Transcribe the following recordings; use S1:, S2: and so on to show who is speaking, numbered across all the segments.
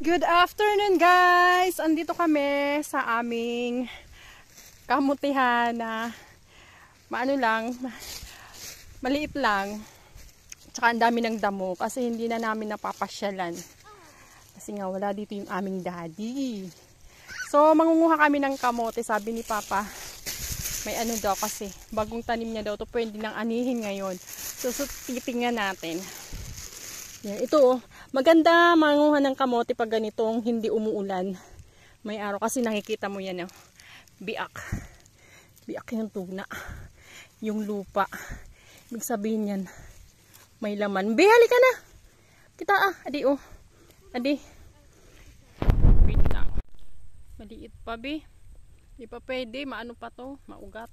S1: Good afternoon guys! Andito kami sa aming kamutihan na maliit lang. Tsaka ang dami ng damo kasi hindi na namin napapasyalan. Kasi nga wala dito yung aming daddy. So mangunguha kami ng kamote, sabi ni Papa. May ano daw kasi, bagong tanim niya daw to, pwede nang anihin ngayon. So titingnan natin. Yan, ito maganda manguha ng kamote pag ganitong hindi umuulan. May araw kasi nakikita mo yan, oh. Biak. Biak yung tuna. Yung lupa. Ibig sabihin yan, may laman. Bihali ka na. Kita adi oh. Adi. Wait lang. Maliit pa, Bi. Di pa pwede, maano pa to, maugat.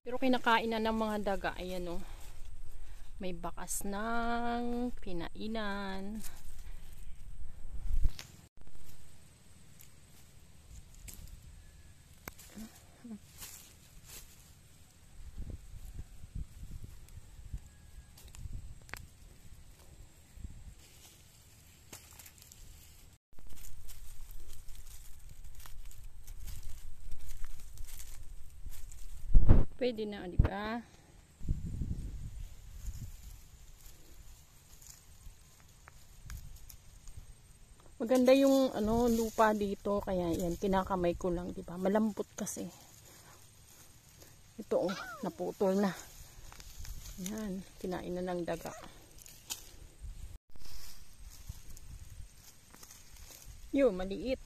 S1: Pero kinakain na ng mga daga, ayan oh. May bakas ng pinainan. Pwede na, di ba? Maganda yung lupa dito, kaya yan kinakamay ko lang, di ba? Malambot kasi. Ito oh, naputol na. Yan, kinain na ng daga. Yo, maliit.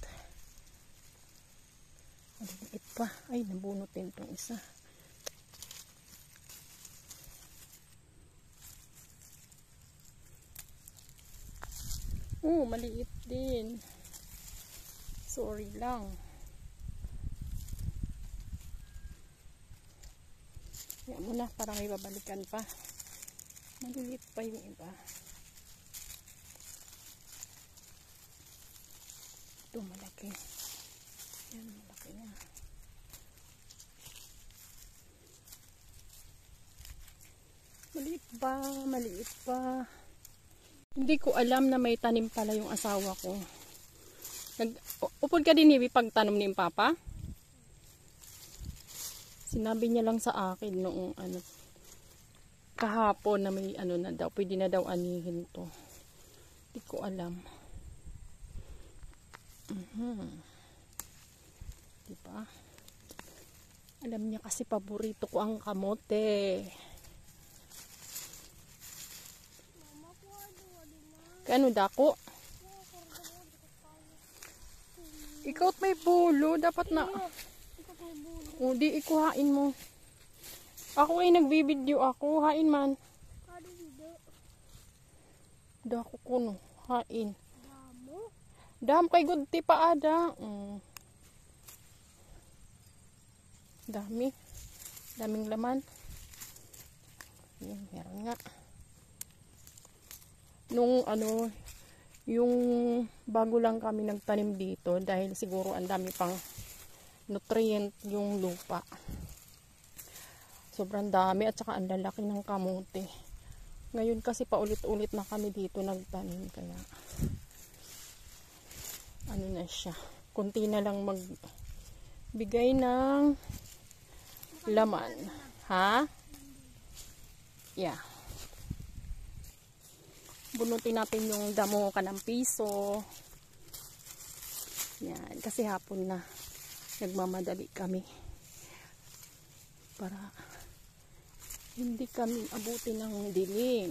S1: Maliit pa. Ay, nabunot din tong isa. Maliit din. Sorry lang. Yan muna para may babalikan pa. Maliit pa yung iba. Ito malaki. Yan, malaki na. Maliit pa, maliit pa. Hindi ko alam na may tanim pala yung asawa ko. Upod ka din, Hibi, pag tanim ni Papa? Sinabi niya lang sa akin noong kahapon na may na daw, pwede na daw anihin to. Hindi ko alam. Diba? Alam niya kasi paborito ko ang kamote. Kano dako? Ikaw may bulo, dapat na. O di ikuhain mo. Ako ay nagbibideo ako, hain man. Dako kuno, hain. Dam kay good ti pa ada. Dami. Daming laman. Yan, meron nga. Nung yung bago lang kami nagtanim dito dahil siguro ang dami pang nutrient yung lupa. Sobrang dami at saka ang lalaki ng kamote. Ngayon kasi paulit-ulit na kami dito nagtanim kaya na siya. Kunti na lang magbigay ng laman. Ha? Yeah. Bunutin natin yung damo ka ng piso. Yan, kasi hapon na. Nagmamadali kami. Para hindi kami abutin ng dilim.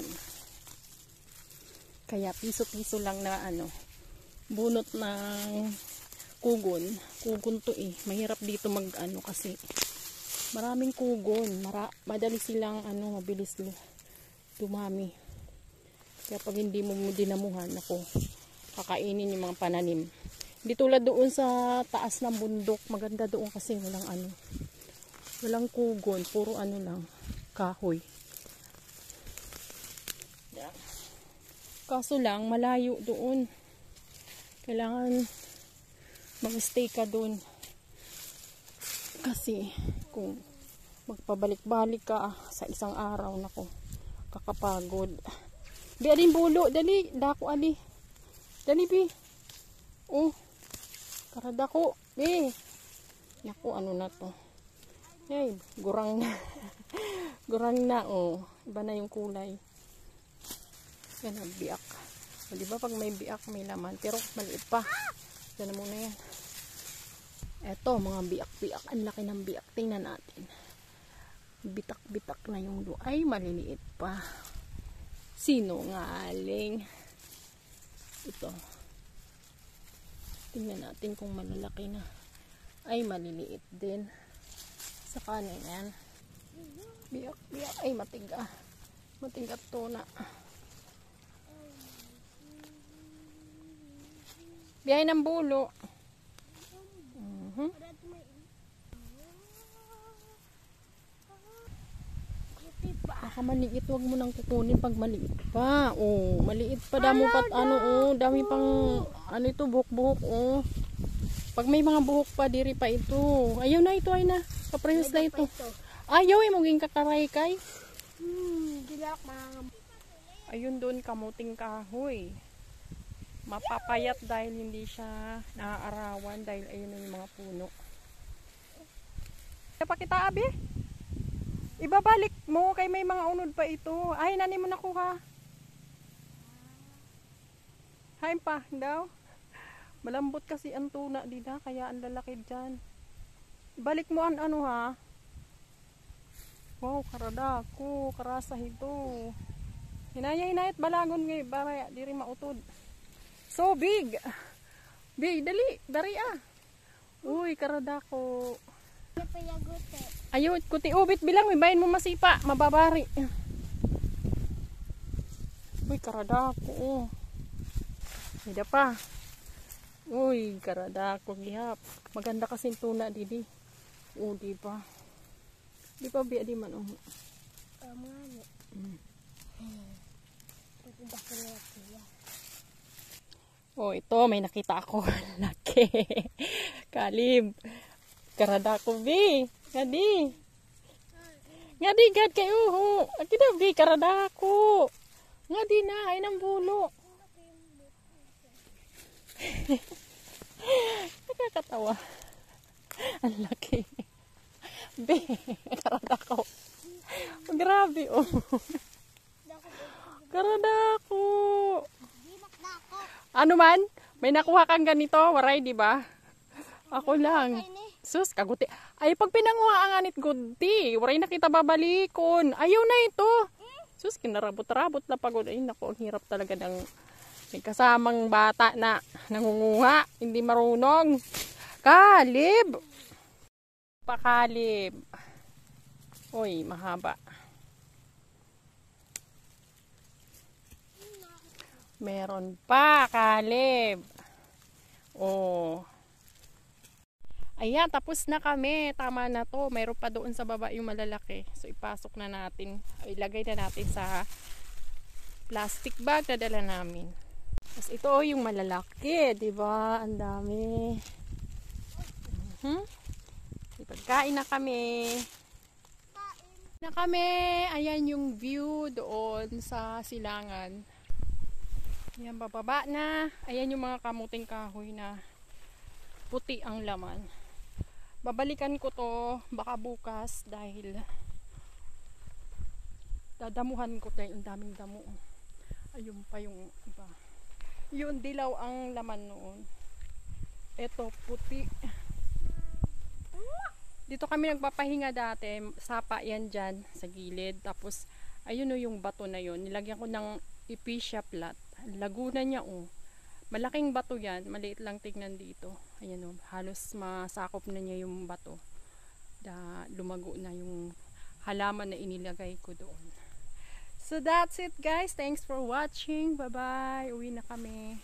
S1: Kaya piso-piso lang na bunot ng kugon. Kugon to eh. Mahirap dito kasi maraming kugon. Madali silang mabilis dumami. Kaya pag hindi mo dinamuhan, kakainin yung mga pananim. Hindi tulad doon sa taas ng bundok, maganda doon kasi walang kugon, puro lang, kahoy. Kaso lang, malayo doon. Kailangan mag-stay ka doon. Kasi kung magpabalik-balik ka sa isang araw, kakapagod. Di alin bulo, dali, dako ali. Dali, Bi. Oh, karada ko. Bi. Naku, ano na to? Ay, gurang na. Gurang na, oh. Iba na yung kulay. Yan ang biak. O, diba pag may biak, may laman. Pero maliit pa. Yan na muna yan. Eto, mga biak-biak. Ang laki ng biak. Tingnan natin. Bitak-bitak na yung lupa. Ay, maliliit pa. Sinungaling. Ito. Tingnan natin kung malalaki na. Ay, maliliit din. Saka na yan. Biyak-biyak. Ay, matiga. Matiga to na. Biyahe ng bulo. Baka maliit, wag mo nang kukunin pag maliit pa. Oh, maliit pa damo pat ano, oh, dami pang ano ito, buhok-buhok, oh. Pag may mga buhok pa diri pa ito. Ayaw na ito, ay na. Kaprehas na ito. Ayaw, maging kakaray-kay.
S2: Dilak mga.
S1: Ayun doon, kamuting kahoy. Mapapayat dahil hindi siya naaarawan dahil ayun yung mga puno. Pakita, Abi. Ibabalik mo kay may mga unod pa ito. Ay, nani mo nakuha. Hain pa daw. Malambot kasi ang tuna dida, kaya ang lalaki dyan. Balik mo ang ano ha. Wow, karada ko, karasa ito. Hinaya-hinayat balagon ngay para diri mautod. So big. Big, dali, dari ah. Uy, karada ko. Ayun, kuti ubit bilang, may bayan mo masipa, mababari. Uy, karada ko. Hida pa. Uy, karada ko gihap. Maganda kasi tuna didi. Oh, di ba? Di ba biya di man oh. Oh, ito may nakita ako. Laki. Kalib. Karada ko bi. Ngadi. Ngadi gad kayo ho. Akida bi karada ko. Ngadi na ay nang bulo. Nakakatawa. Ang laki. Be, karada ko. Grabe oh. Karada ko. Ano man? May nakuha kang ganito, waray, di ba? Ako lang. Sus, kaguti. Ay, pag pinanguha ang anit gudi, waray nakita babalikon. Ayaw na ito. Sus, kinarabot-rabot na pagod. Ay, naku, ang hirap talaga ng may kasamang bata na nangunguha. Hindi marunong. Kalib! Pakalib. Uy, mahaba. Meron pa, kalib. Oh. Ayan, tapos na kami. Tama na to. Meron pa doon sa baba yung malalaki. So, ipasok na natin. Ilagay na natin sa plastic bag na dala namin. Tapos ito yung malalaki. Diba? Ang dami. Pagkain na kami. Ayan yung view doon sa silangan. Ayan, bababa na. Ayan yung mga kamuting kahoy na puti ang laman. Babalikan ko to baka bukas dahil dadamuhan ko dahil ang daming damo. Ayun pa yung iba. Yun, dilaw ang laman noon. Ito, puti. Dito kami nagpapahinga dati. Sapa yan dyan sa gilid. Tapos, ayun o yung bato na yun. Nilagyan ko ng epicea plat. Laguna niya oh. Malaking bato yan. Maliit lang tignan dito. Ayan oh. Halos masakop na niya yung bato. Lumago na yung halaman na inilagay ko doon. So that's it guys. Thanks for watching. Bye bye. Uwi na kami.